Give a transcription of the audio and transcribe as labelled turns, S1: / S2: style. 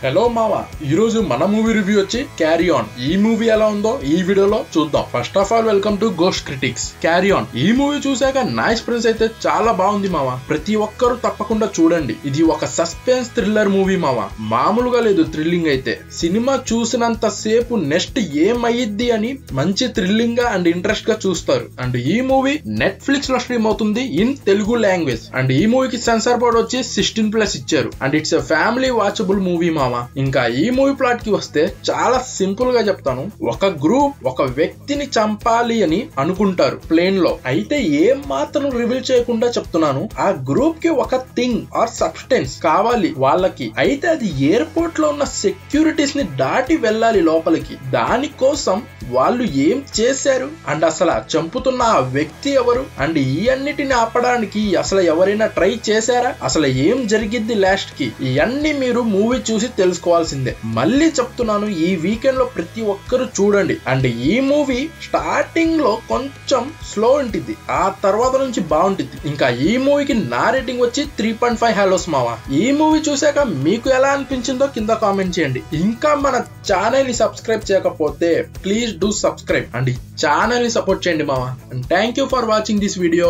S1: Hello మావా, ఈ రోజు మన మూవీ రివ్యూ వచ్చి క్యారీ ఆన్. ఈ మూవీ ఎలా ఉందో ఈ వీడియోలో చూద్దాం. First of all welcome to ghost critics. Carry on ఈ మూవీ చూసాక నా ఎక్స్పీరియన్స్ అయితే చాలా బాగుంది మావా. ప్రతి ఒక్కరు తప్పకుండా చూడండి. ఇది ఒక సస్పెన్స్ థ్రిల్లర్ మూవీ మావా. మామూలుగా లేదు థ్రిల్లింగ్ అయితే. సినిమా చూసినంత సేపు నెక్స్ట్ ఏమయ్యిద్ది అని మంచి థ్రిల్లింగ్ గా అండ్ ఇంట్రెస్ట్ గా చూస్తారు. అండ్ ఈ మూవీ నెట్ఫ్లిక్స్ లో స్ట్రీమ్ అవుతుంది ఇన్ తెలుగు లాంగ్వేజ్. అండ్ ఈ మూవీకి సెన్సార్ బోర్డ్ వచ్చి 16+ ఇచ్చారు. And it's a family watchable movie మావా. ఇంకా ఈ మూవీ ప్లాట్ కి వస్తే చాలా సింపుల్ గా చెప్తాను. ఒక గ్రూప్ ఒక వ్యక్తిని చంపాలి అని అనుకుంటారు ప్లేన్ లో. అయితే ఏం మాత్రం రివీల్ చేయకుండా చెప్తున్నాను, ఆ గ్రూప్ కి ఒక థింగ్ ఆర్ సబ్స్టెన్స్ కావాలి వాళ్ళకి. అయితే అది ఎయిర్పోర్ట్ లో ఉన్న సెక్యూరిటీస్ ని దాటి వెళ్ళాలి లోపలికి. దానికోసం వాళ్ళు ఏం చేశారు అండ్ అసలు చంపుతున్న ఆ వ్యక్తి ఎవరు అండ్ ఈ అన్నిటిని ఆపడానికి అసలు ఎవరైనా ట్రై చేశారా, అసలు ఏం జరిగిద్ది లాస్ట్ కి, ఇవన్నీ మీరు మూవీ చూసి తెలుసుకోవాల్సిందే. మళ్ళీ చెప్తున్నాను, ఈ వీకెండ్ లో ప్రతి ఒక్కరు చూడండి. అండ్ ఈ మూవీ స్టార్టింగ్ లో కొంచెం స్లో ఉంటుంది, ఆ తర్వాత నుంచి బాగుంటుంది. ఇంకా ఈ మూవీకి నా రేటింగ్ వచ్చి 3.5 హాలోస్ మావా. ఈ మూవీ చూసాక మీకు ఎలా అనిపించిందో కింద కామెంట్ చేయండి. ఇంకా మన ఛానల్ ని సబ్స్క్రైబ్ చేయకపోతే ప్లీజ్ డూ సబ్స్క్రైబ్ అండ్ ఈ ఛానల్ ని సపోర్ట్ చేయండి మావా. And thank you for watching this video.